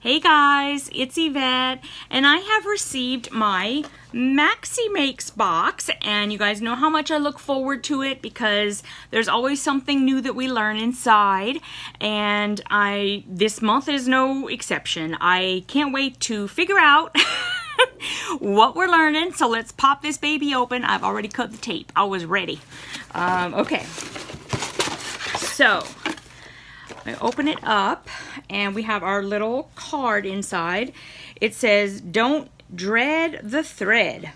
Hey guys, it's Yvette, and I have received my Maxie Makes box, and you guys know how much I look forward to it because there's always something new that we learn inside, and this month is no exception. I can't wait to figure out what we're learning, so let's pop this baby open. I've already cut the tape. I was ready. Okay, so I open it up and we have our little card inside. It says, "Don't dread the thread."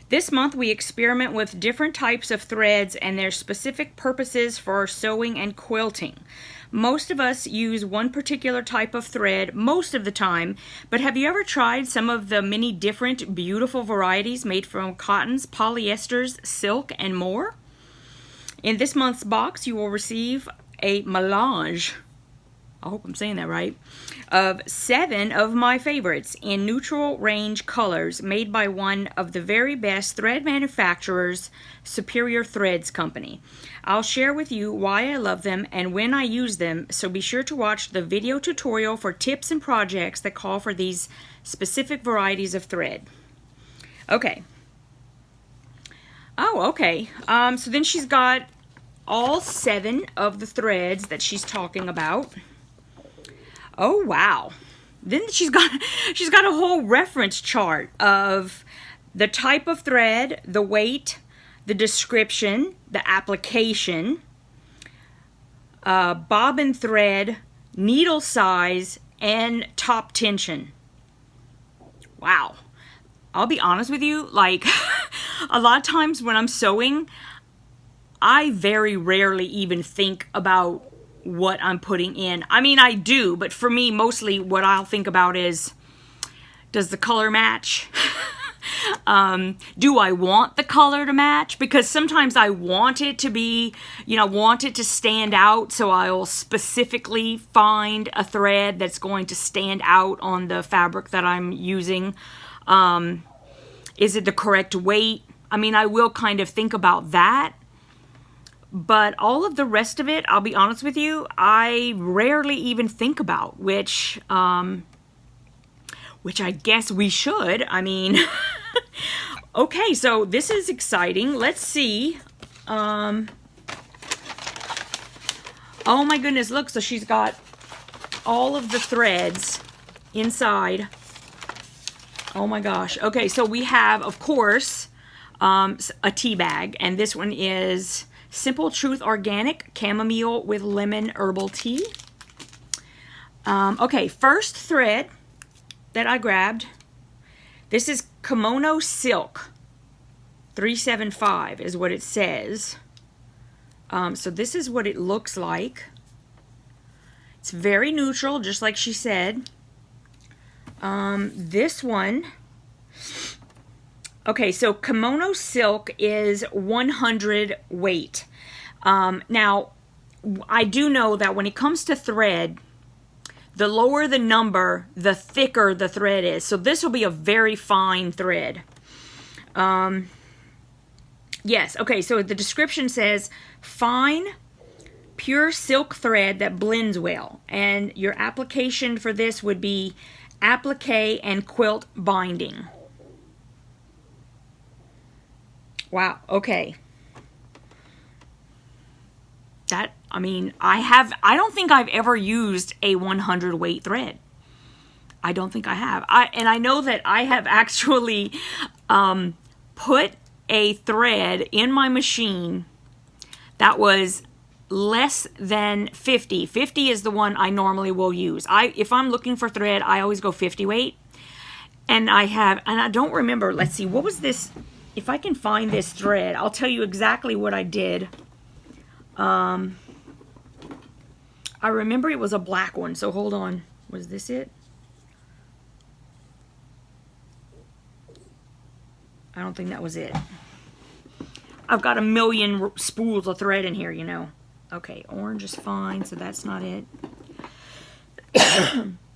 This month we experiment with different types of threads and their specific purposes for sewing and quilting. Most of us use one particular type of thread most of the time, but have you ever tried some of the many different beautiful varieties made from cottons, polyesters, silk, and more? In this month's box you will receive a melange, I hope I'm saying that right, of 7 of my favorites in neutral range colors made by one of the very best thread manufacturers, Superior Threads Company. I'll share with you why I love them and when I use them, so be sure to watch the video tutorial for tips and projects that call for these specific varieties of thread. Okay. Oh, okay. So then she's got all 7 of the threads that she's talking about. Oh wow. Then she's got a whole reference chart of the type of thread, the weight, the description, the application, bobbin thread, needle size, and top tension. Wow. I'll be honest with you, like a lot of times when I'm sewing, I very rarely even think about what I'm putting in. I mean, I do, but for me, mostly what I'll think about is, does the color match? Do I want the color to match? Because sometimes I want it to be, want it to stand out, so I'll specifically find a thread that's going to stand out on the fabric that I'm using. Is it the correct weight? I mean, I will kind of think about that. But all of the rest of it, I'll be honest with you, I rarely even think about, which I guess we should. I mean, okay, so this is exciting. Let's see. Oh my goodness, look, so she's got all of the threads inside. Oh my gosh. Okay, so we have, of course, a tea bag, and this one is Simple Truth Organic Chamomile with Lemon Herbal Tea. Okay, first thread that I grabbed, this is Kimono Silk 375 is what it says. So this is what it looks like. It's very neutral, just like she said. This one, okay, so Kimono Silk is 100 weight. Now, I do know that when it comes to thread, the lower the number, the thicker the thread is. So this will be a very fine thread. Yes, okay, so the description says, fine, pure silk thread that blends well. And your application for this would be applique and quilt binding. Wow, okay. That, I mean, I don't think I've ever used a 100 weight thread. I don't think I have. And I know that I have actually put a thread in my machine that was less than 50. 50 is the one I normally will use. If I'm looking for thread, I always go 50 weight. And I don't remember, let's see, what was this? If I can find this thread, I'll tell you exactly what I did. I remember it was a black one, so hold on. Was this it? I don't think that was it. I've got a million spools of thread in here, you know. Okay, orange is fine, so that's not it.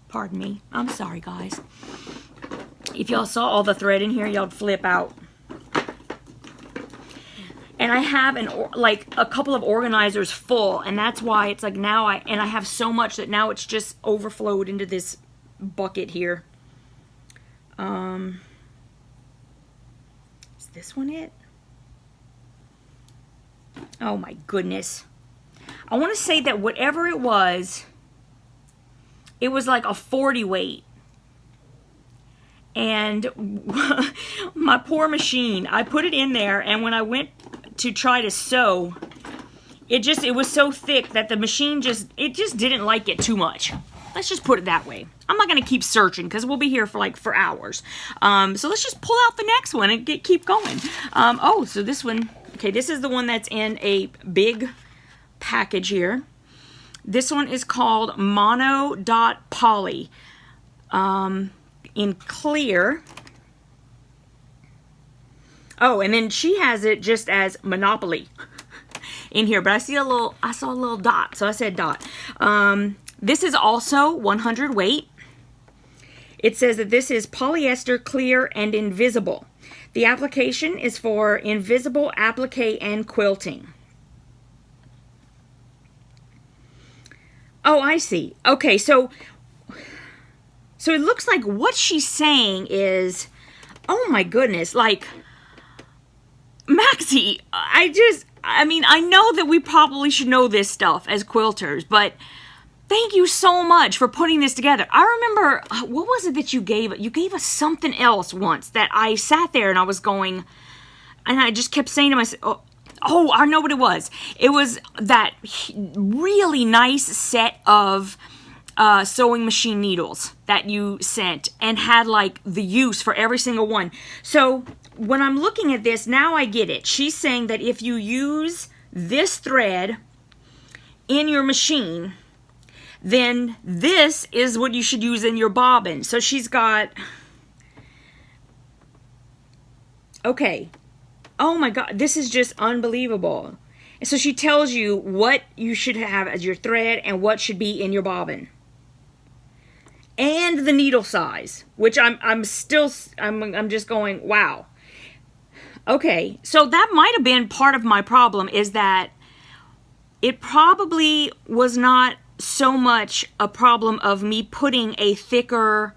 Pardon me. I'm sorry, guys. If y'all saw all the thread in here, y'all'd flip out. And I have a couple of organizers full, and that's why it's like now I have so much that now it's just overflowed into this bucket here. Is this one it? Oh my goodness. I want to say that whatever it was like a 40 weight. And my poor machine, I put it in there, and when I went to try to sew, it was so thick that the machine just didn't like it too much. Let's just put it that way. I'm not going to keep searching because we'll be here for hours. So let's just pull out the next one and keep going. Oh, so this one, okay, this is the one that's in a big package here. This one is called Mono.Poly in clear. Oh, and then she has it just as Mono.Poly in here, but I saw a little dot, so I said dot. This is also 100 weight. It says that this is polyester, clear, and invisible. The application is for invisible applique and quilting. Oh, I see. Okay, so it looks like what she's saying is, oh my goodness, like, Maxie, I mean, I know that we probably should know this stuff as quilters, but thank you so much for putting this together. I remember, what was it that you gave? You gave us something else once that I sat there and I was going, and I just kept saying to myself, oh, I know what it was. It was that really nice set of sewing machine needles that you sent and had like the use for every single one. So when I'm looking at this, now I get it. She's saying that if you use this thread in your machine, then this is what you should use in your bobbin. So she's got, okay, oh my God, this is just unbelievable. And so she tells you what you should have as your thread and what should be in your bobbin. And the needle size, which I'm just going, wow. Okay, so that might have been part of my problem, is that it probably was not so much a problem of me putting a thicker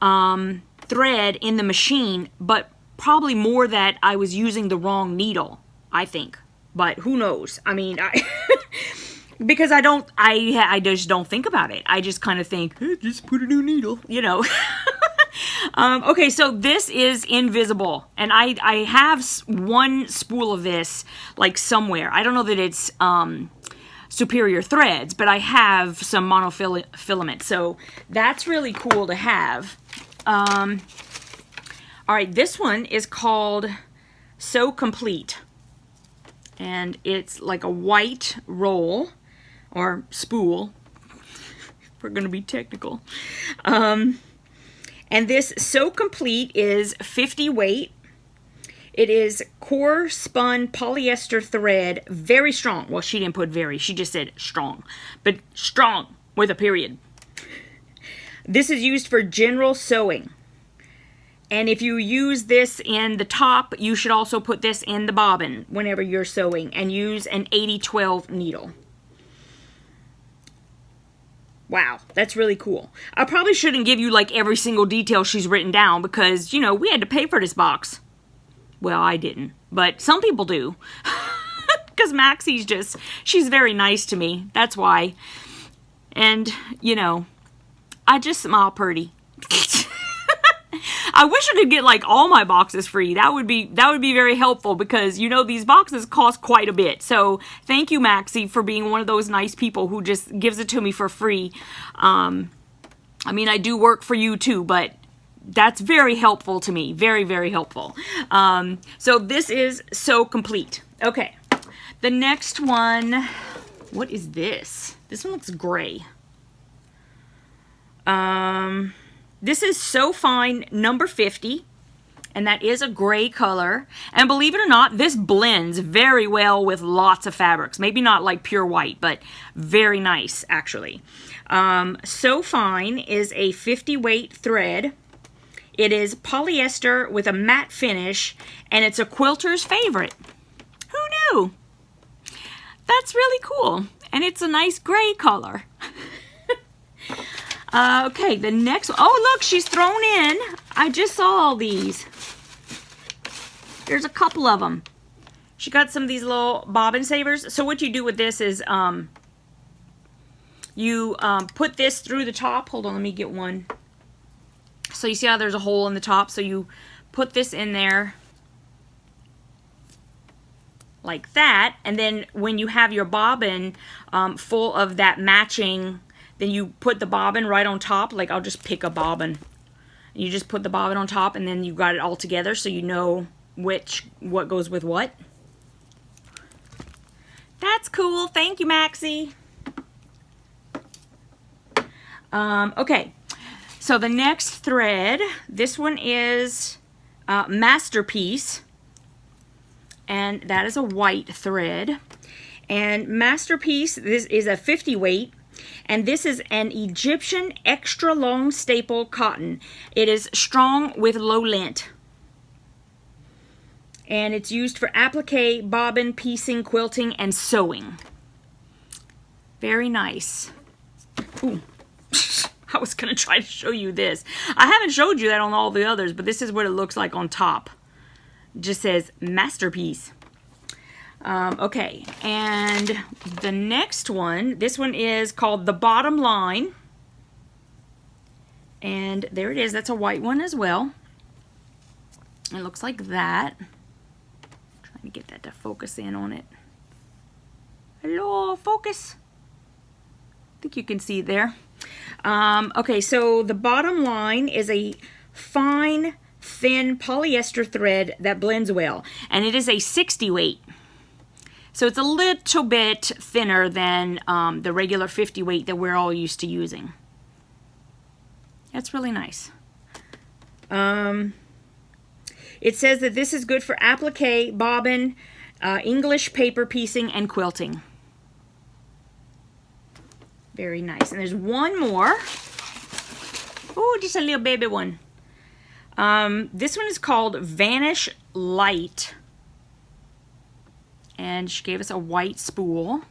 thread in the machine, but probably more that I was using the wrong needle, I think. But who knows? I mean, because I just don't think about it. I just kind of think, hey, just put a new needle, you know. Okay, so this is invisible, and I have one spool of this like somewhere. I don't know that it's superior threads, but I have some monofilament, so that's really cool to have. All right, this one is called So Complete, and it's like a white roll or spool. We're gonna be technical. And this So Complete is 50 weight. It is core spun polyester thread, very strong. Well, she didn't put very, she just said strong, but strong with a period. This is used for general sewing. And if you use this in the top, you should also put this in the bobbin whenever you're sewing, and use an 80-12 needle. Wow, that's really cool. I probably shouldn't give you like every single detail she's written down because, you know, we had to pay for this box. Well, I didn't, but some people do. Because Maxie's she's very nice to me. That's why. And, you know, I just smile pretty. I wish I could get like all my boxes free. That would be very helpful because, you know, these boxes cost quite a bit. So thank you, Maxie, for being one of those nice people who just gives it to me for free. I mean, I do work for you too, but that's very helpful to me. Very, very helpful. So this is So Complete. Okay. The next one, what is this? This one looks gray. This is So Fine number 50, and that is a gray color. And believe it or not, this blends very well with lots of fabrics. Maybe not like pure white, but very nice, actually. So Fine is a 50 weight thread. It is polyester with a matte finish, and it's a quilter's favorite. Who knew? That's really cool. And it's a nice gray color. Okay, the next one. Oh, look, she's thrown in. I just saw all these. There's a couple of them. She got some of these little bobbin savers. So what you do with this is you put this through the top. Hold on, let me get one. So you see how there's a hole in the top? So you put this in there like that. And then when you have your bobbin full of that matching, then you put the bobbin right on top. Like I'll just pick a bobbin. You just put the bobbin on top and then you got it all together so you know what goes with what. That's cool. Thank you, Maxie. Okay. So the next thread, this one is Masterpiece, and that is a white thread. And Masterpiece, this is a 50 weight, and this is an Egyptian extra long staple cotton. It is strong with low lint. And it's used for applique, bobbin, piecing, quilting, and sewing. Very nice. Ooh. I was going to try to show you this. I haven't showed you that on all the others, but this is what it looks like on top. It just says Masterpiece. Okay, and the next one, this one is called The Bottom Line. And there it is. That's a white one as well. It looks like that. Trying to get that to focus in on it. Hello, focus. I think you can see it there. Okay, so the bottom line is a fine, thin polyester thread that blends well, and it is a 60 weight. So it's a little bit thinner than the regular 50 weight that we're all used to using. That's really nice. It says that this is good for applique, bobbin, English paper piecing, and quilting. Very nice. And there's one more. Oh, just a little baby one. This one is called Vanish Lite. And she gave us a white spool.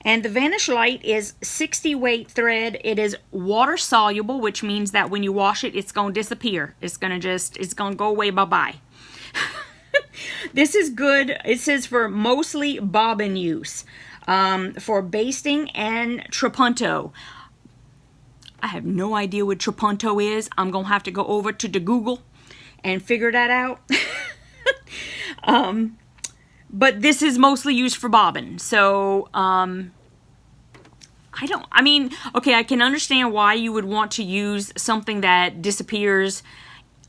And the Vanish Lite is 60 weight thread. It is water soluble, which means that when you wash it, it's going to disappear. It's going to go away, bye-bye. This is good. It says for mostly bobbin use. For basting and trapunto. I have no idea what trapunto is. I'm going to have to go over to the Google and figure that out. But this is mostly used for bobbin. So, I can understand why you would want to use something that disappears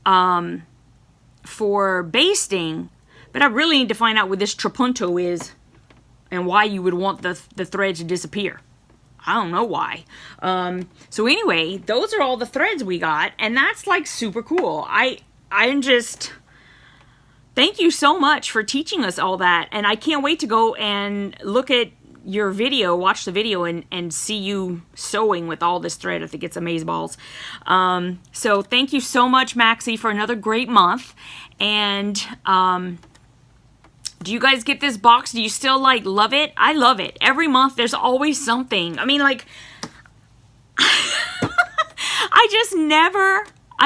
for basting, but I really need to find out what this trapunto is and why you would want the thread to disappear. I don't know why. So anyway, those are all the threads we got, and that's like super cool. I'm just... Thank you so much for teaching us all that, and I can't wait to go and look at your video, watch the video, and see you sewing with all this thread. I think it's amazeballs. So thank you so much, Maxie, for another great month. And do you guys get this box? Do you still love it? I love it. Every month there's always something. I mean, I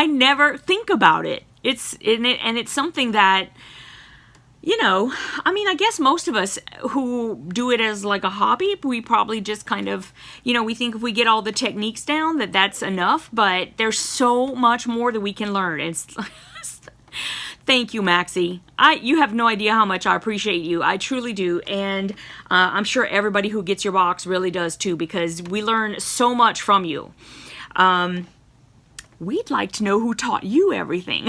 never think about it. It's something that, I guess most of us who do it as like a hobby, we probably just kind of, we think if we get all the techniques down that's enough, but there's so much more that we can learn. Thank you, Maxie. You have no idea how much I appreciate you. I truly do. And I'm sure everybody who gets your box really does too, because we learn so much from you. We'd like to know who taught you everything.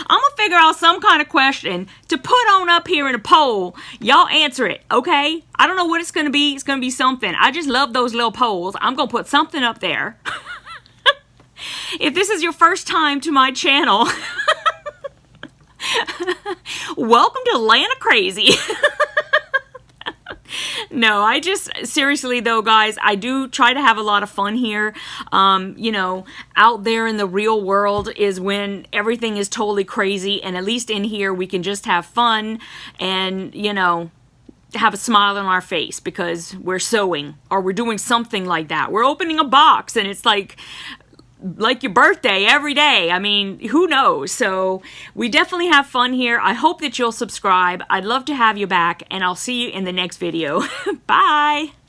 I'm going to figure out some kind of question to put on up here in a poll. Y'all answer it, okay? I don't know what it's going to be. It's going to be something. I just love those little polls. I'm going to put something up there. If this is your first time to my channel, welcome to Land of Crazy. No, seriously though, guys, I do try to have a lot of fun here. Out there in the real world is when everything is totally crazy, and at least in here we can just have fun and, have a smile on our face because we're sewing or we're doing something like that. We're opening a box and it's like your birthday every day. I mean, who knows? So we definitely have fun here. I hope that you'll subscribe. I'd love to have you back, and I'll see you in the next video. Bye!